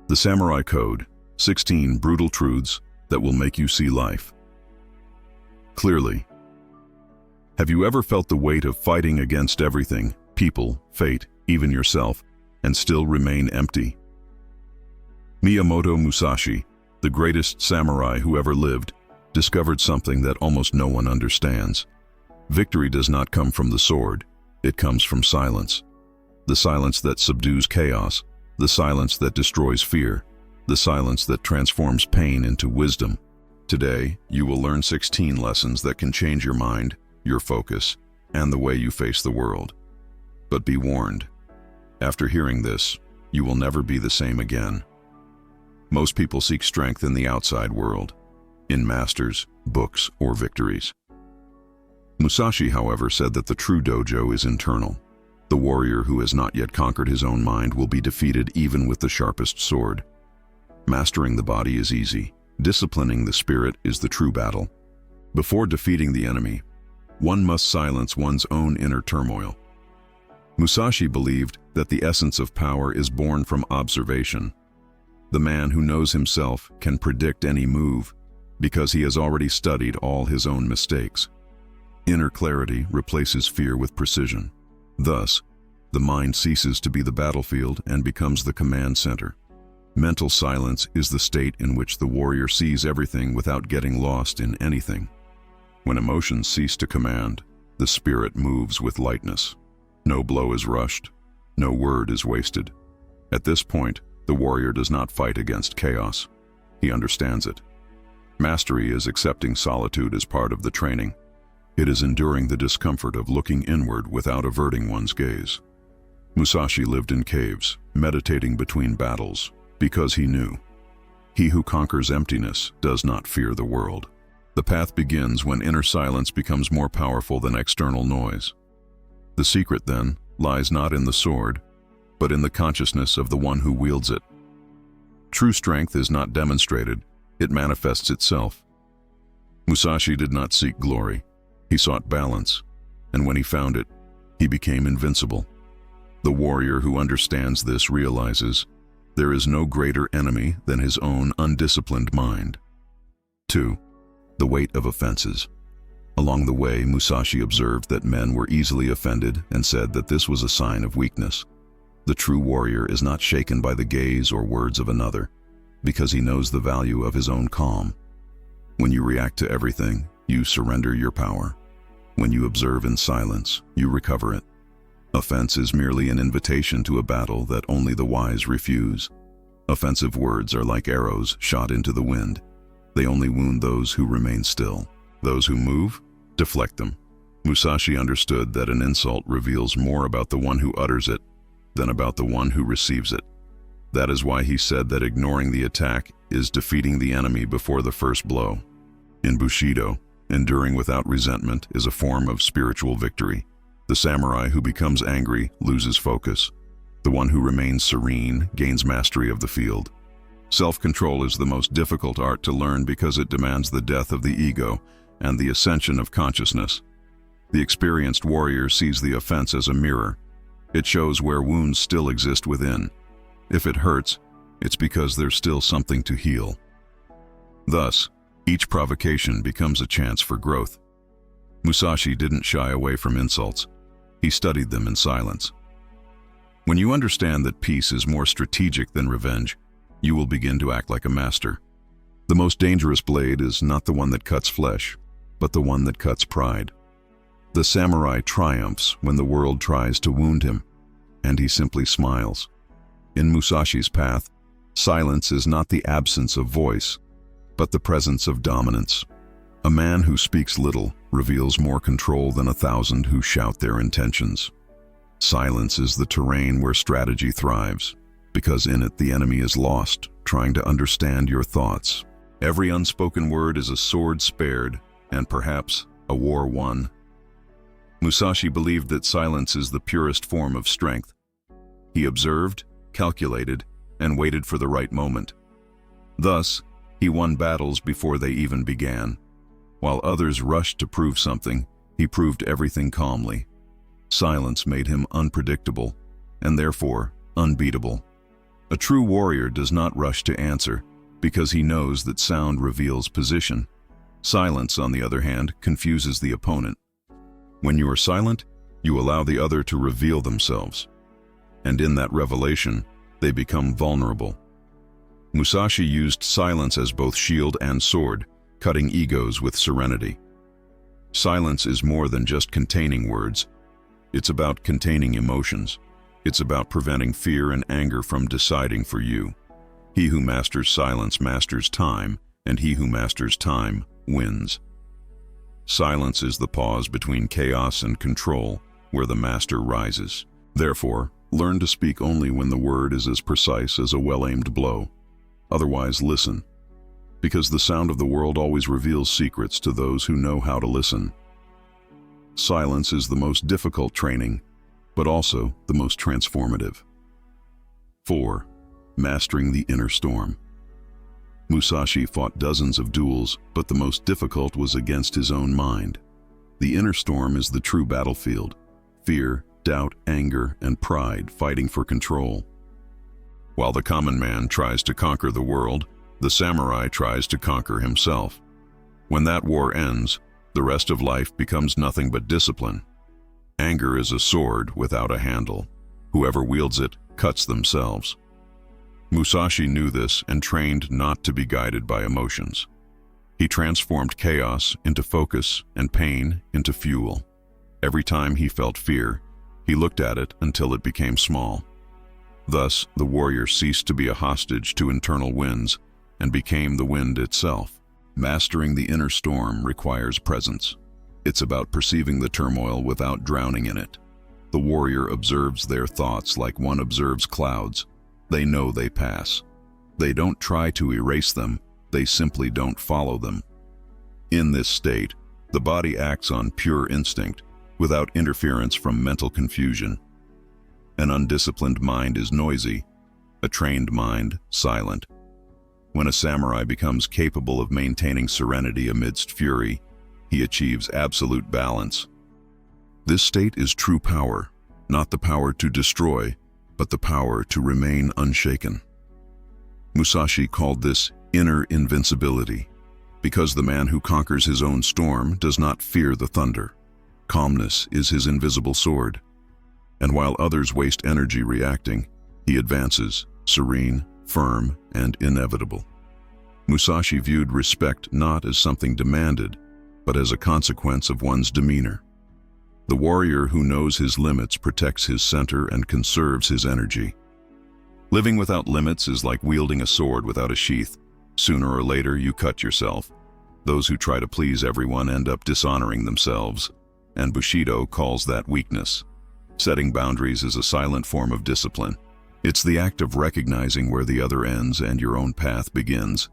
The Samurai Code, 16 brutal truths that will make you see life clearly. Have you ever felt the weight of fighting against everything, people, fate, even yourself, and still remain empty? Miyamoto Musashi, the greatest samurai who ever lived, discovered something that almost no one understands. Victory does not come from the sword, it comes from silence. The silence that subdues chaos, the silence that destroys fear, the silence that transforms pain into wisdom. Today, you will learn 16 lessons that can change your mind, your focus, and the way you face the world. But be warned, after hearing this, you will never be the same again. Most people seek strength in the outside world, in masters, books, or victories. Musashi, however, said that the true dojo is internal. The warrior who has not yet conquered his own mind will be defeated even with the sharpest sword. Mastering the body is easy. Disciplining the spirit is the true battle. Before defeating the enemy, one must silence one's own inner turmoil. Musashi believed that the essence of power is born from observation. The man who knows himself can predict any move because he has already studied all his own mistakes. Inner clarity replaces fear with precision. Thus, the mind ceases to be the battlefield and becomes the command center. Mental silence is the state in which the warrior sees everything without getting lost in anything. When emotions cease to command, the spirit moves with lightness. No blow is rushed, no word is wasted. At this point, the warrior does not fight against chaos. He understands it. Mastery is accepting solitude as part of the training. It is enduring the discomfort of looking inward without averting one's gaze. Musashi lived in caves, meditating between battles, because he knew. He who conquers emptiness does not fear the world. The path begins when inner silence becomes more powerful than external noise. The secret, then, lies not in the sword, but in the consciousness of the one who wields it. True strength is not demonstrated, it manifests itself. Musashi did not seek glory, he sought balance, and when he found it, he became invincible. The warrior who understands this realizes there is no greater enemy than his own undisciplined mind. 2. The weight of offenses. Along the way, Musashi observed that men were easily offended and said that this was a sign of weakness. The true warrior is not shaken by the gaze or words of another, because he knows the value of his own calm. When you react to everything, you surrender your power. When you observe in silence, you recover it. Offense is merely an invitation to a battle that only the wise refuse. Offensive words are like arrows shot into the wind. They only wound those who remain still. Those who move, deflect them. Musashi understood that an insult reveals more about the one who utters it than about the one who receives it. That is why he said that ignoring the attack is defeating the enemy before the first blow. In Bushido, enduring without resentment is a form of spiritual victory. The samurai who becomes angry loses focus. The one who remains serene gains mastery of the field. Self-control is the most difficult art to learn because it demands the death of the ego and the ascension of consciousness. The experienced warrior sees the offense as a mirror. It shows where wounds still exist within. If it hurts, it's because there's still something to heal. Thus, each provocation becomes a chance for growth. Musashi didn't shy away from insults. He studied them in silence. When you understand that peace is more strategic than revenge, you will begin to act like a master. The most dangerous blade is not the one that cuts flesh, but the one that cuts pride. The samurai triumphs when the world tries to wound him, and he simply smiles. In Musashi's path, silence is not the absence of voice, but the presence of dominance. A man who speaks little reveals more control than 1,000 who shout their intentions. Silence is the terrain where strategy thrives, because in it the enemy is lost, trying to understand your thoughts. Every unspoken word is a sword spared, and perhaps a war won. Musashi believed that silence is the purest form of strength. He observed, calculated, and waited for the right moment. Thus, he won battles before they even began. While others rushed to prove something, he proved everything calmly. Silence made him unpredictable, and therefore unbeatable. A true warrior does not rush to answer because he knows that sound reveals position. Silence, on the other hand, confuses the opponent. When you are silent, you allow the other to reveal themselves. And in that revelation, they become vulnerable. Musashi used silence as both shield and sword, cutting egos with serenity. Silence is more than just containing words. It's about containing emotions. It's about preventing fear and anger from deciding for you. He who masters silence masters time, and he who masters time wins. Silence is the pause between chaos and control, where the master rises. Therefore, learn to speak only when the word is as precise as a well-aimed blow. Otherwise, listen, because the sound of the world always reveals secrets to those who know how to listen. Silence is the most difficult training, but also the most transformative. 4. Mastering the inner storm. Musashi fought dozens of duels, but the most difficult was against his own mind. The inner storm is the true battlefield. Fear, doubt, anger, and pride fighting for control. While the common man tries to conquer the world, the samurai tries to conquer himself. When that war ends, the rest of life becomes nothing but discipline. Anger is a sword without a handle. Whoever wields it cuts themselves. Musashi knew this and trained not to be guided by emotions. He transformed chaos into focus and pain into fuel. Every time he felt fear, he looked at it until it became small. Thus, the warrior ceased to be a hostage to internal winds and became the wind itself. Mastering the inner storm requires presence. It's about perceiving the turmoil without drowning in it. The warrior observes their thoughts like one observes clouds. They know they pass. They don't try to erase them, they simply don't follow them. In this state, the body acts on pure instinct, without interference from mental confusion. An undisciplined mind is noisy, a trained mind silent. When a samurai becomes capable of maintaining serenity amidst fury, he achieves absolute balance. This state is true power, not the power to destroy, but the power to remain unshaken. Musashi called this inner invincibility, because the man who conquers his own storm does not fear the thunder. Calmness is his invisible sword. And while others waste energy reacting, he advances, serene, firm, and inevitable. Musashi viewed respect not as something demanded, but as a consequence of one's demeanor. The warrior who knows his limits protects his center and conserves his energy. Living without limits is like wielding a sword without a sheath. Sooner or later, you cut yourself. Those who try to please everyone end up dishonoring themselves, and Bushido calls that weakness. Setting boundaries is a silent form of discipline. It's the act of recognizing where the other ends and your own path begins.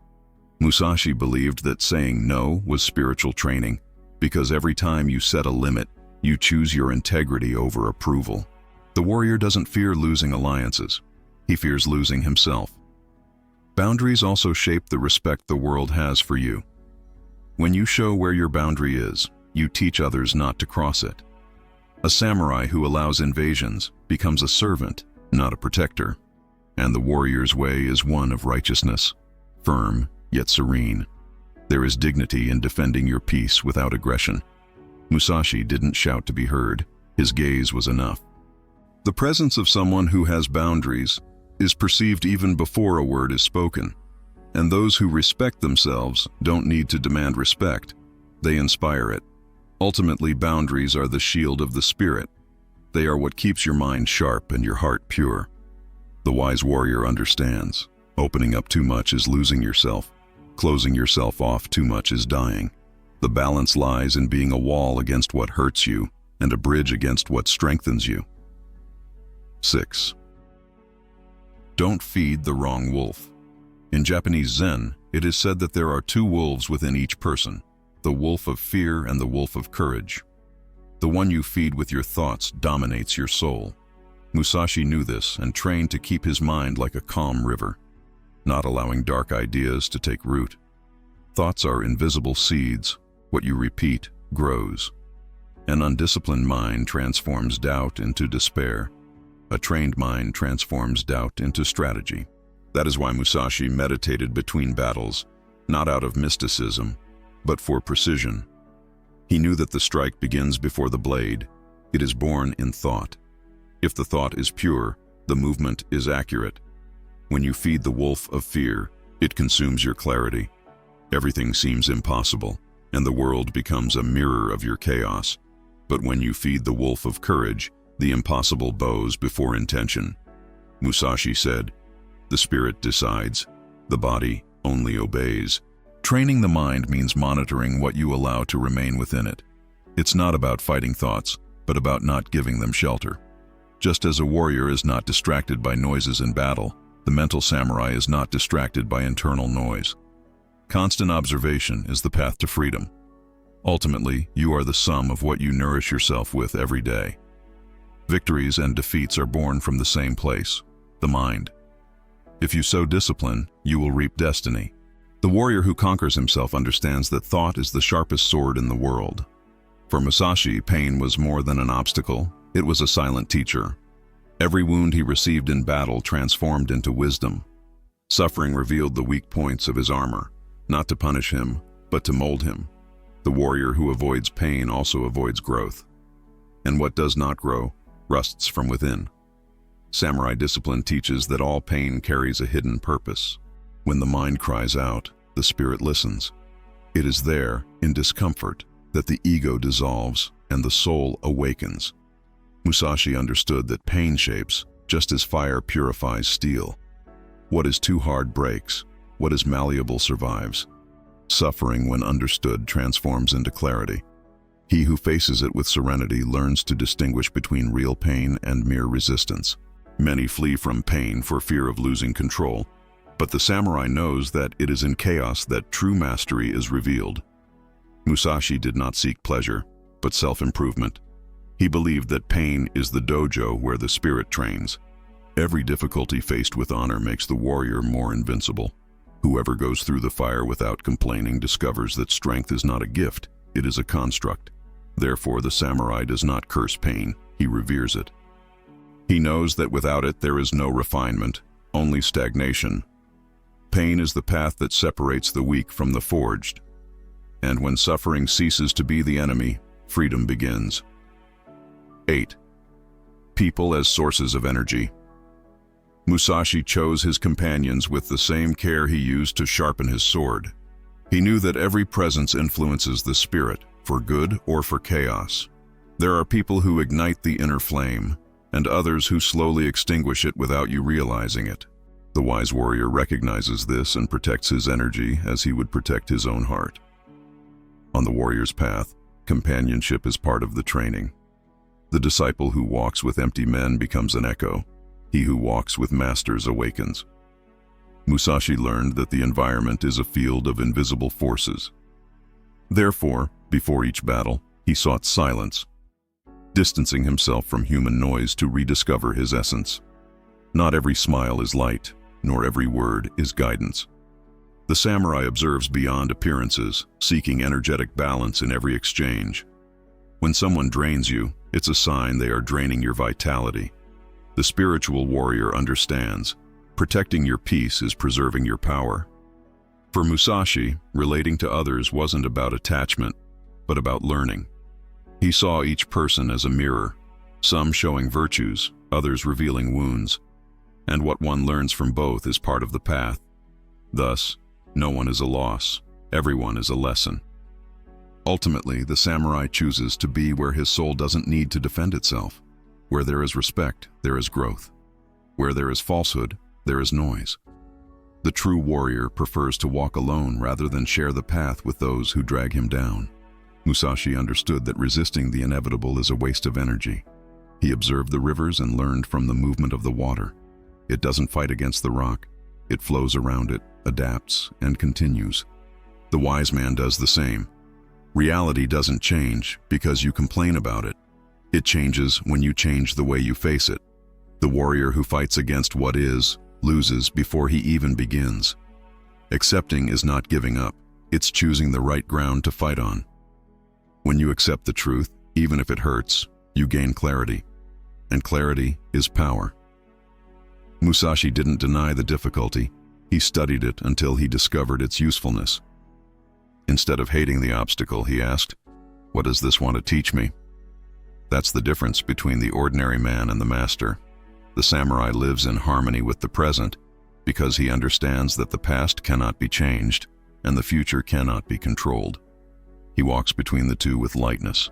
Musashi believed that saying no was spiritual training, because every time you set a limit, you choose your integrity over approval. The warrior doesn't fear losing alliances. He fears losing himself. Boundaries also shape the respect the world has for you. When you show where your boundary is, you teach others not to cross it. A samurai who allows invasions becomes a servant, not a protector. And the warrior's way is one of righteousness, firm yet serene. There is dignity in defending your peace without aggression. Musashi didn't shout to be heard. His gaze was enough. The presence of someone who has boundaries is perceived even before a word is spoken. And those who respect themselves don't need to demand respect. They inspire it. Ultimately, boundaries are the shield of the spirit. They are what keeps your mind sharp and your heart pure. The wise warrior understands. Opening up too much is losing yourself. Closing yourself off too much is dying. The balance lies in being a wall against what hurts you and a bridge against what strengthens you. 6. Don't feed the wrong wolf. In Japanese Zen, it is said that there are two wolves within each person, the wolf of fear and the wolf of courage. The one you feed with your thoughts dominates your soul. Musashi knew this and trained to keep his mind like a calm river, not allowing dark ideas to take root. Thoughts are invisible seeds. What you repeat grows. An undisciplined mind transforms doubt into despair. A trained mind transforms doubt into strategy. That is why Musashi meditated between battles, not out of mysticism, but for precision. He knew that the strike begins before the blade. It is born in thought. If the thought is pure, the movement is accurate. When you feed the wolf of fear, it consumes your clarity. Everything seems impossible, and the world becomes a mirror of your chaos. But when you feed the wolf of courage, the impossible bows before intention. Musashi said, "The spirit decides, the body only obeys." Training the mind means monitoring what you allow to remain within it. It's not about fighting thoughts, but about not giving them shelter. Just as a warrior is not distracted by noises in battle, the mental samurai is not distracted by internal noise. Constant observation is the path to freedom. Ultimately, you are the sum of what you nourish yourself with every day. Victories and defeats are born from the same place, the mind. If you sow discipline, you will reap destiny. The warrior who conquers himself understands that thought is the sharpest sword in the world. For Musashi, pain was more than an obstacle, it was a silent teacher. Every wound he received in battle transformed into wisdom. Suffering revealed the weak points of his armor, not to punish him, but to mold him. The warrior who avoids pain also avoids growth. And what does not grow, rusts from within. Samurai discipline teaches that all pain carries a hidden purpose. When the mind cries out, the spirit listens. It is there, in discomfort, that the ego dissolves and the soul awakens. Musashi understood that pain shapes, just as fire purifies steel. What is too hard breaks, what is malleable survives. Suffering, when understood, transforms into clarity. He who faces it with serenity learns to distinguish between real pain and mere resistance. Many flee from pain for fear of losing control, but the samurai knows that it is in chaos that true mastery is revealed. Musashi did not seek pleasure, but self-improvement. He believed that pain is the dojo where the spirit trains. Every difficulty faced with honor makes the warrior more invincible. Whoever goes through the fire without complaining discovers that strength is not a gift, it is a construct. Therefore, the samurai does not curse pain, he reveres it. He knows that without it there is no refinement, only stagnation. Pain is the path that separates the weak from the forged. And when suffering ceases to be the enemy, freedom begins. 8. People as sources of energy. Musashi chose his companions with the same care he used to sharpen his sword. He knew that every presence influences the spirit, for good or for chaos. There are people who ignite the inner flame, and others who slowly extinguish it without you realizing it. The wise warrior recognizes this and protects his energy as he would protect his own heart. On the warrior's path, companionship is part of the training. The disciple who walks with empty men becomes an echo. He who walks with masters awakens. Musashi learned that the environment is a field of invisible forces. Therefore, before each battle, he sought silence, distancing himself from human noise to rediscover his essence. Not every smile is light, nor every word is guidance. The samurai observes beyond appearances, seeking energetic balance in every exchange. When someone drains you, it's a sign they are draining your vitality. The spiritual warrior understands. Protecting your peace is preserving your power. For Musashi, relating to others wasn't about attachment, but about learning. He saw each person as a mirror, some showing virtues, others revealing wounds. And what one learns from both is part of the path. Thus, no one is a loss, everyone is a lesson. Ultimately, the samurai chooses to be where his soul doesn't need to defend itself. Where there is respect, there is growth. Where there is falsehood, there is noise. The true warrior prefers to walk alone rather than share the path with those who drag him down. Musashi understood that resisting the inevitable is a waste of energy. He observed the rivers and learned from the movement of the water. It doesn't fight against the rock. It flows around it, adapts, and continues. The wise man does the same. Reality doesn't change because you complain about it. It changes when you change the way you face it. The warrior who fights against what is, loses before he even begins. Accepting is not giving up. It's choosing the right ground to fight on. When you accept the truth, even if it hurts, you gain clarity. And clarity is power. Musashi didn't deny the difficulty. He studied it until he discovered its usefulness. Instead of hating the obstacle, he asked, "What does this want to teach me?" That's the difference between the ordinary man and the master. The samurai lives in harmony with the present because he understands that the past cannot be changed and the future cannot be controlled. He walks between the two with lightness.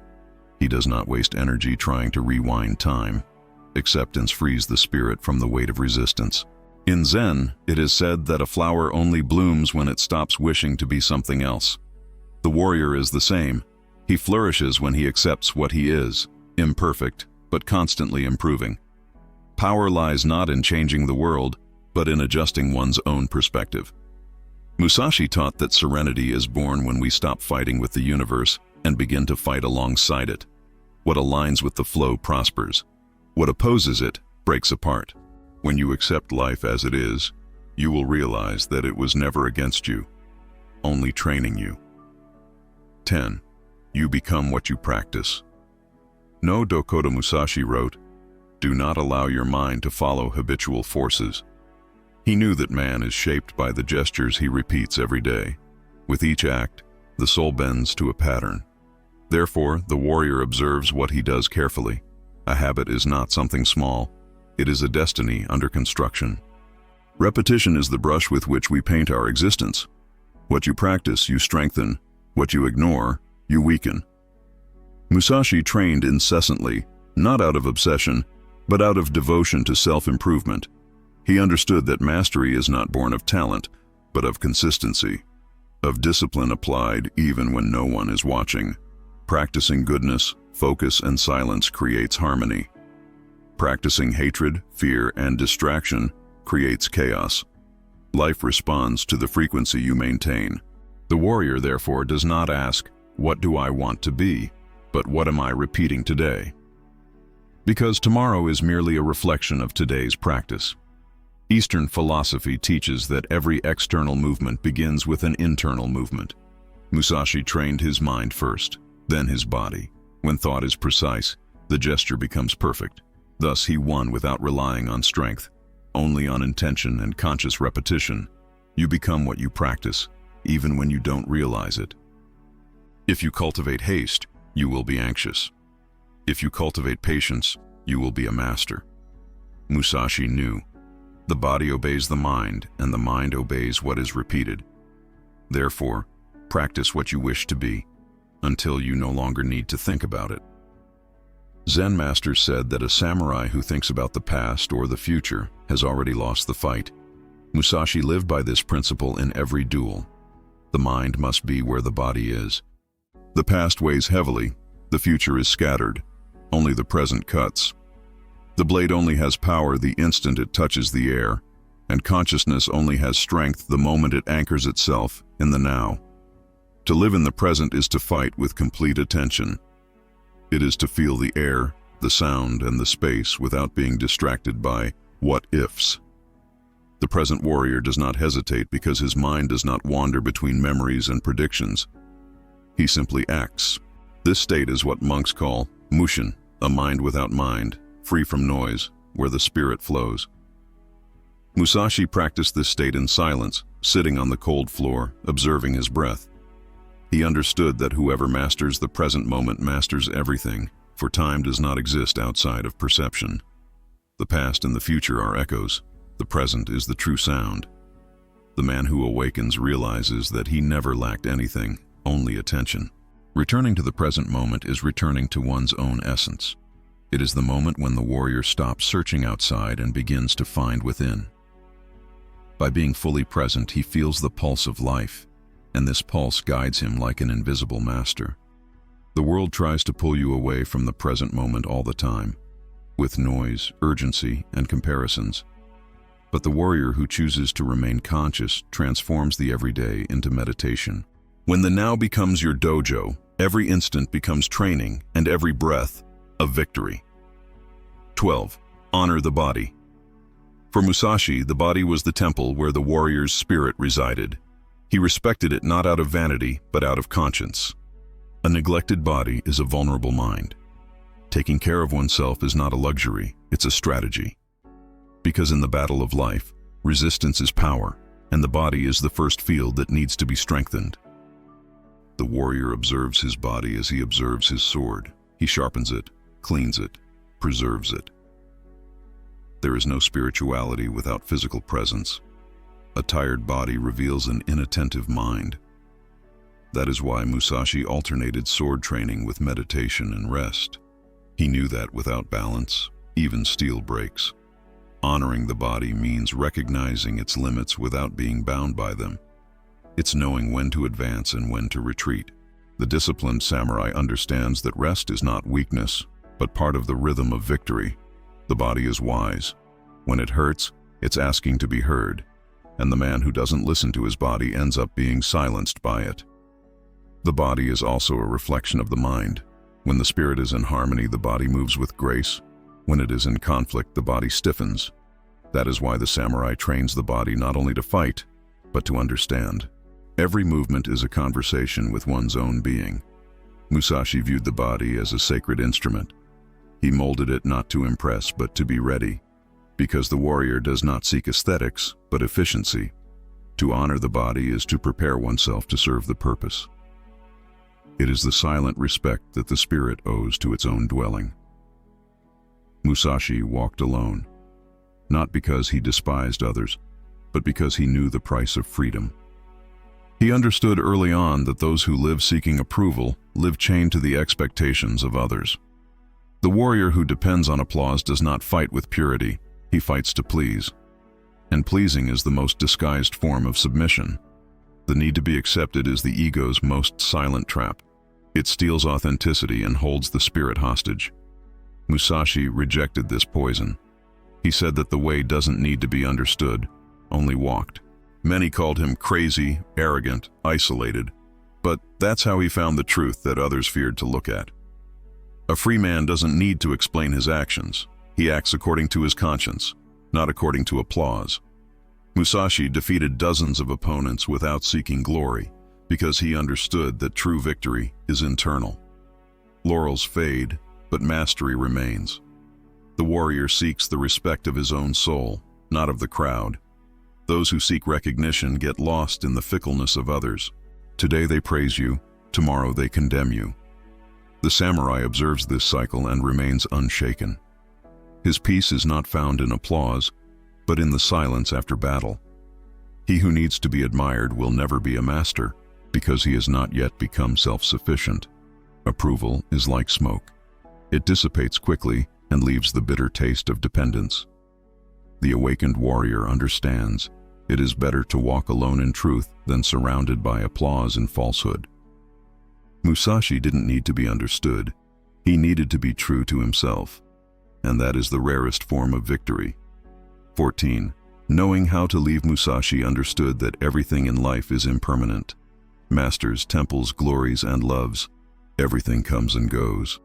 He does not waste energy trying to rewind time. Acceptance frees the spirit from the weight of resistance. In Zen, it is said that a flower only blooms when it stops wishing to be something else. The warrior is the same. He flourishes when he accepts what he is, imperfect, but constantly improving. Power lies not in changing the world, but in adjusting one's own perspective. Musashi taught that serenity is born when we stop fighting with the universe and begin to fight alongside it. What aligns with the flow prospers. What opposes it breaks apart. When you accept life as it is, you will realize that it was never against you, only training you. 10. You become what you practice. No Dokoda Musashi wrote, "Do not allow your mind to follow habitual forces." He knew that man is shaped by the gestures he repeats every day. With each act, the soul bends to a pattern. Therefore, the warrior observes what he does carefully. A habit is not something small. It is a destiny under construction. Repetition is the brush with which we paint our existence. What you practice, you strengthen. What you ignore, you weaken. Musashi trained incessantly, not out of obsession, but out of devotion to self-improvement. He understood that mastery is not born of talent, but of consistency, of discipline applied even when no one is watching. Practicing goodness, focus, and silence creates harmony. Practicing hatred, fear, and distraction creates chaos. Life responds to the frequency you maintain. The warrior, therefore, does not ask, "What do I want to be?" but "What am I repeating today?" Because tomorrow is merely a reflection of today's practice. Eastern philosophy teaches that every external movement begins with an internal movement. Musashi trained his mind first, then his body. When thought is precise, the gesture becomes perfect. Thus he won without relying on strength, only on intention and conscious repetition. You become what you practice, even when you don't realize it. If you cultivate haste, you will be anxious. If you cultivate patience, you will be a master. Musashi knew, the body obeys the mind, and the mind obeys what is repeated. Therefore, practice what you wish to be, until you no longer need to think about it. Zen masters said that a samurai who thinks about the past or the future has already lost the fight. Musashi lived by this principle in every duel. The mind must be where the body is. The past weighs heavily, the future is scattered, only the present cuts. The blade only has power the instant it touches the air, and consciousness only has strength the moment it anchors itself in the now. To live in the present is to fight with complete attention. It is to feel the air, the sound, and the space without being distracted by what-ifs. The present warrior does not hesitate because his mind does not wander between memories and predictions. He simply acts. This state is what monks call mushin, a mind without mind, free from noise, where the spirit flows. Musashi practiced this state in silence, sitting on the cold floor, observing his breath. He understood that whoever masters the present moment masters everything, for time does not exist outside of perception. The past and the future are echoes. The present is the true sound. The man who awakens realizes that he never lacked anything, only attention. Returning to the present moment is returning to one's own essence. It is the moment when the warrior stops searching outside and begins to find within. By being fully present, he feels the pulse of life, and this pulse guides him like an invisible master. The world tries to pull you away from the present moment all the time, with noise, urgency, and comparisons. But the warrior who chooses to remain conscious transforms the everyday into meditation. When the now becomes your dojo, every instant becomes training, and every breath a victory. 12. Honor the body. For Musashi, the body was the temple where the warrior's spirit resided. He respected it not out of vanity, but out of conscience. A neglected body is a vulnerable mind. Taking care of oneself is not a luxury, it's a strategy. Because in the battle of life, resistance is power, and the body is the first field that needs to be strengthened. The warrior observes his body as he observes his sword. He sharpens it, cleans it, preserves it. There is no spirituality without physical presence. A tired body reveals an inattentive mind. That is why Musashi alternated sword training with meditation and rest. He knew that without balance, even steel breaks. Honoring the body means recognizing its limits without being bound by them. It's knowing when to advance and when to retreat. The disciplined samurai understands that rest is not weakness, but part of the rhythm of victory. The body is wise. When it hurts, it's asking to be heard, and the man who doesn't listen to his body ends up being silenced by it. The body is also a reflection of the mind. When the spirit is in harmony, the body moves with grace. When it is in conflict, the body stiffens. That is why the samurai trains the body not only to fight, but to understand. Every movement is a conversation with one's own being. Musashi viewed the body as a sacred instrument. He molded it not to impress, but to be ready. Because the warrior does not seek aesthetics, but efficiency. To honor the body is to prepare oneself to serve the purpose. It is the silent respect that the spirit owes to its own dwelling. Musashi walked alone, not because he despised others, but because he knew the price of freedom. He understood early on that those who live seeking approval live chained to the expectations of others. The warrior who depends on applause does not fight with purity, he fights to please. And pleasing is the most disguised form of submission. The need to be accepted is the ego's most silent trap. It steals authenticity and holds the spirit hostage. Musashi rejected this poison. He said that the way doesn't need to be understood, only walked. Many called him crazy, arrogant, isolated, but that's how he found the truth that others feared to look at. A free man doesn't need to explain his actions. He acts according to his conscience, not according to applause. Musashi defeated dozens of opponents without seeking glory, because he understood that true victory is internal. Laurels fade, but mastery remains. The warrior seeks the respect of his own soul, not of the crowd. Those who seek recognition get lost in the fickleness of others. Today they praise you, tomorrow they condemn you. The samurai observes this cycle and remains unshaken. His peace is not found in applause, but in the silence after battle. He who needs to be admired will never be a master, because he has not yet become self-sufficient. Approval is like smoke. It dissipates quickly and leaves the bitter taste of dependence. The awakened warrior understands it is better to walk alone in truth than surrounded by applause and falsehood. Musashi didn't need to be understood. He needed to be true to himself, and that is the rarest form of victory. 14. Knowing how to leave, Musashi understood that everything in life is impermanent. Masters, temples, glories, and loves, everything comes and goes.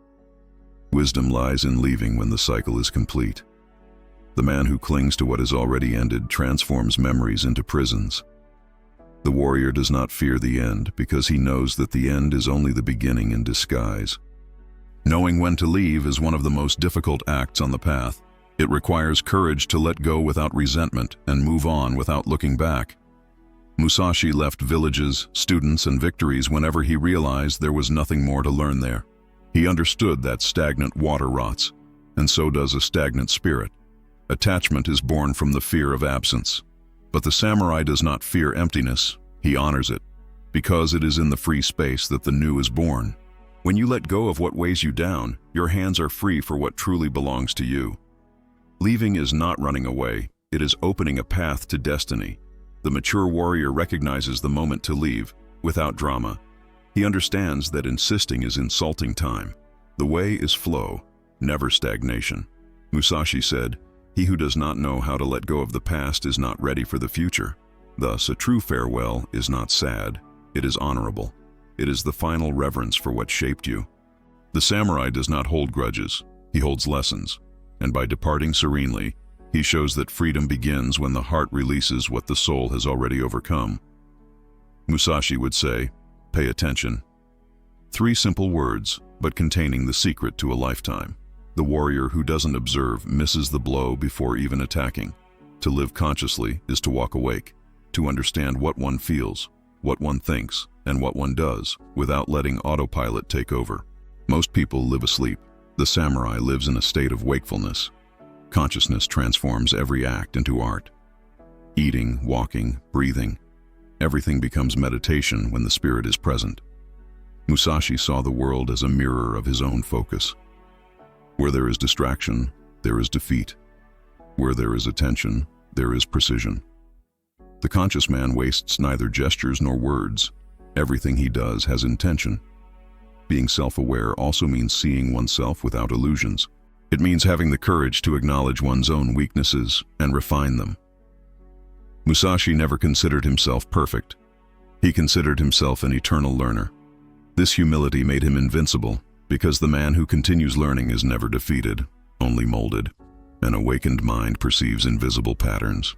Wisdom lies in leaving when the cycle is complete. The man who clings to what is already ended transforms memories into prisons. The warrior does not fear the end because he knows that the end is only the beginning in disguise. Knowing when to leave is one of the most difficult acts on the path. It requires courage to let go without resentment and move on without looking back. Musashi left villages, students, and victories whenever he realized there was nothing more to learn there. He understood that stagnant water rots, and so does a stagnant spirit. Attachment is born from the fear of absence. But the samurai does not fear emptiness, he honors it, because it is in the free space that the new is born. When you let go of what weighs you down, your hands are free for what truly belongs to you. Leaving is not running away, it is opening a path to destiny. The mature warrior recognizes the moment to leave, without drama. He understands that insisting is insulting time. The way is flow, never stagnation. Musashi said, "He who does not know how to let go of the past is not ready for the future." Thus, a true farewell is not sad, it is honorable. It is the final reverence for what shaped you. The samurai does not hold grudges, he holds lessons, and by departing serenely, he shows that freedom begins when the heart releases what the soul has already overcome. Musashi would say, "Pay attention." 3 simple words, but containing the secret to a lifetime. The warrior who doesn't observe misses the blow before even attacking. To live consciously is to walk awake, to understand what one feels, what one thinks, and what one does, without letting autopilot take over. Most people live asleep. The samurai lives in a state of wakefulness. Consciousness transforms every act into art. Eating, walking, breathing, everything becomes meditation when the spirit is present. Musashi saw the world as a mirror of his own focus. Where there is distraction, there is defeat. Where there is attention, there is precision. The conscious man wastes neither gestures nor words. Everything he does has intention. Being self-aware also means seeing oneself without illusions. It means having the courage to acknowledge one's own weaknesses and refine them. Musashi never considered himself perfect. He considered himself an eternal learner. This humility made him invincible, because the man who continues learning is never defeated, only molded. An awakened mind perceives invisible patterns.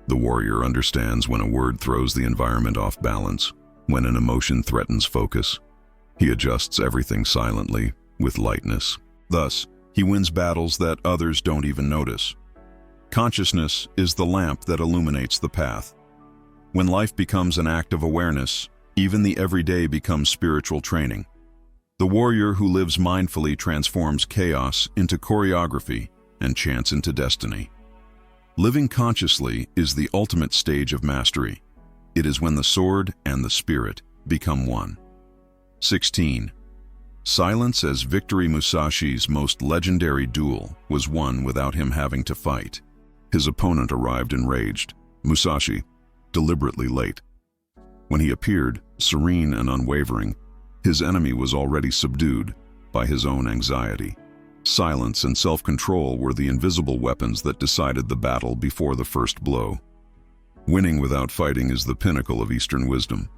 The warrior understands when a word throws the environment off balance, when an emotion threatens focus. He adjusts everything silently, with lightness. Thus, he wins battles that others don't even notice. Consciousness is the lamp that illuminates the path. When life becomes an act of awareness, even the everyday becomes spiritual training. The warrior who lives mindfully transforms chaos into choreography and chance into destiny. Living consciously is the ultimate stage of mastery. It is when the sword and the spirit become one. 16. Silence as victory. Musashi's most legendary duel was won without him having to fight. His opponent arrived enraged, Musashi, deliberately late. When he appeared, serene and unwavering, his enemy was already subdued by his own anxiety. Silence and self-control were the invisible weapons that decided the battle before the first blow. Winning without fighting is the pinnacle of Eastern wisdom.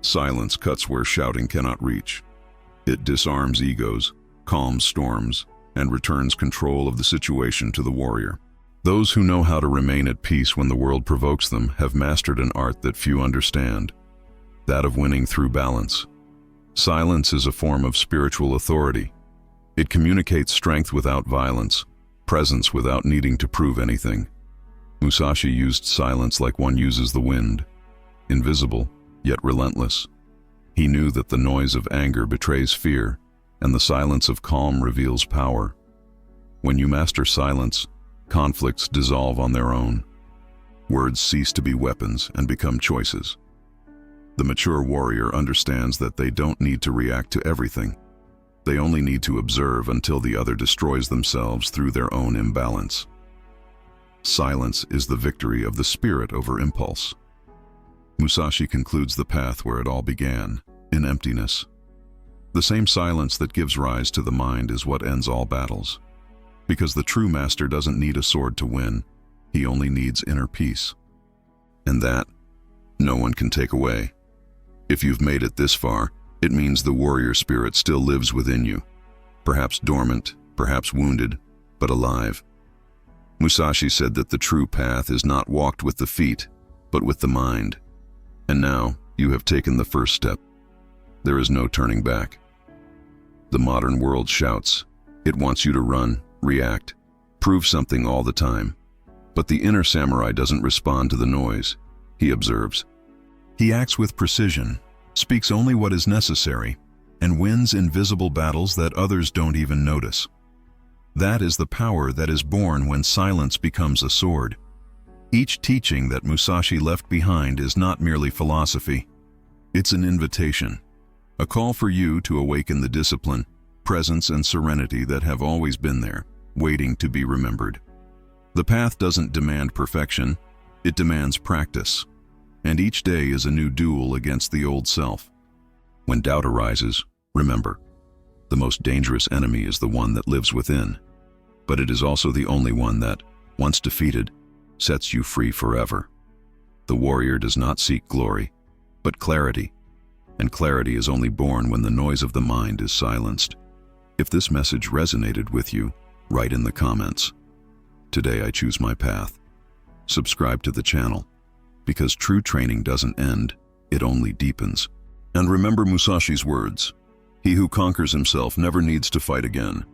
Silence cuts where shouting cannot reach. It disarms egos, calms storms, and returns control of the situation to the warrior. Those who know how to remain at peace when the world provokes them have mastered an art that few understand, that of winning through balance. Silence is a form of spiritual authority. It communicates strength without violence, presence without needing to prove anything. Musashi used silence like one uses the wind, invisible, yet relentless. He knew that the noise of anger betrays fear, and the silence of calm reveals power. When you master silence, conflicts dissolve on their own. Words cease to be weapons and become choices. The mature warrior understands that they don't need to react to everything. They only need to observe until the other destroys themselves through their own imbalance. Silence is the victory of the spirit over impulse. Musashi concludes the path where it all began, in emptiness. The same silence that gives rise to the mind is what ends all battles. Because the true master doesn't need a sword to win, he only needs inner peace. And that, no one can take away. If you've made it this far, it means the warrior spirit still lives within you. Perhaps dormant, perhaps wounded, but alive. Musashi said that the true path is not walked with the feet, but with the mind. And now, you have taken the first step. There is no turning back. The modern world shouts. It wants you to run, react, prove something all the time. But the inner samurai doesn't respond to the noise. He observes. He acts with precision, speaks only what is necessary, and wins invisible battles that others don't even notice. That is the power that is born when silence becomes a sword. Each teaching that Musashi left behind is not merely philosophy. It's an invitation, a call for you to awaken the discipline, presence, and serenity that have always been there, waiting to be remembered. The path doesn't demand perfection, it demands practice. And each day is a new duel against the old self. When doubt arises, remember, the most dangerous enemy is the one that lives within. But it is also the only one that, once defeated, sets you free forever. The warrior does not seek glory, but clarity. And clarity is only born when the noise of the mind is silenced. If this message resonated with you, write in the comments. Today I choose my path. Subscribe to the channel. Because true training doesn't end, it only deepens. And remember Musashi's words, he who conquers himself never needs to fight again.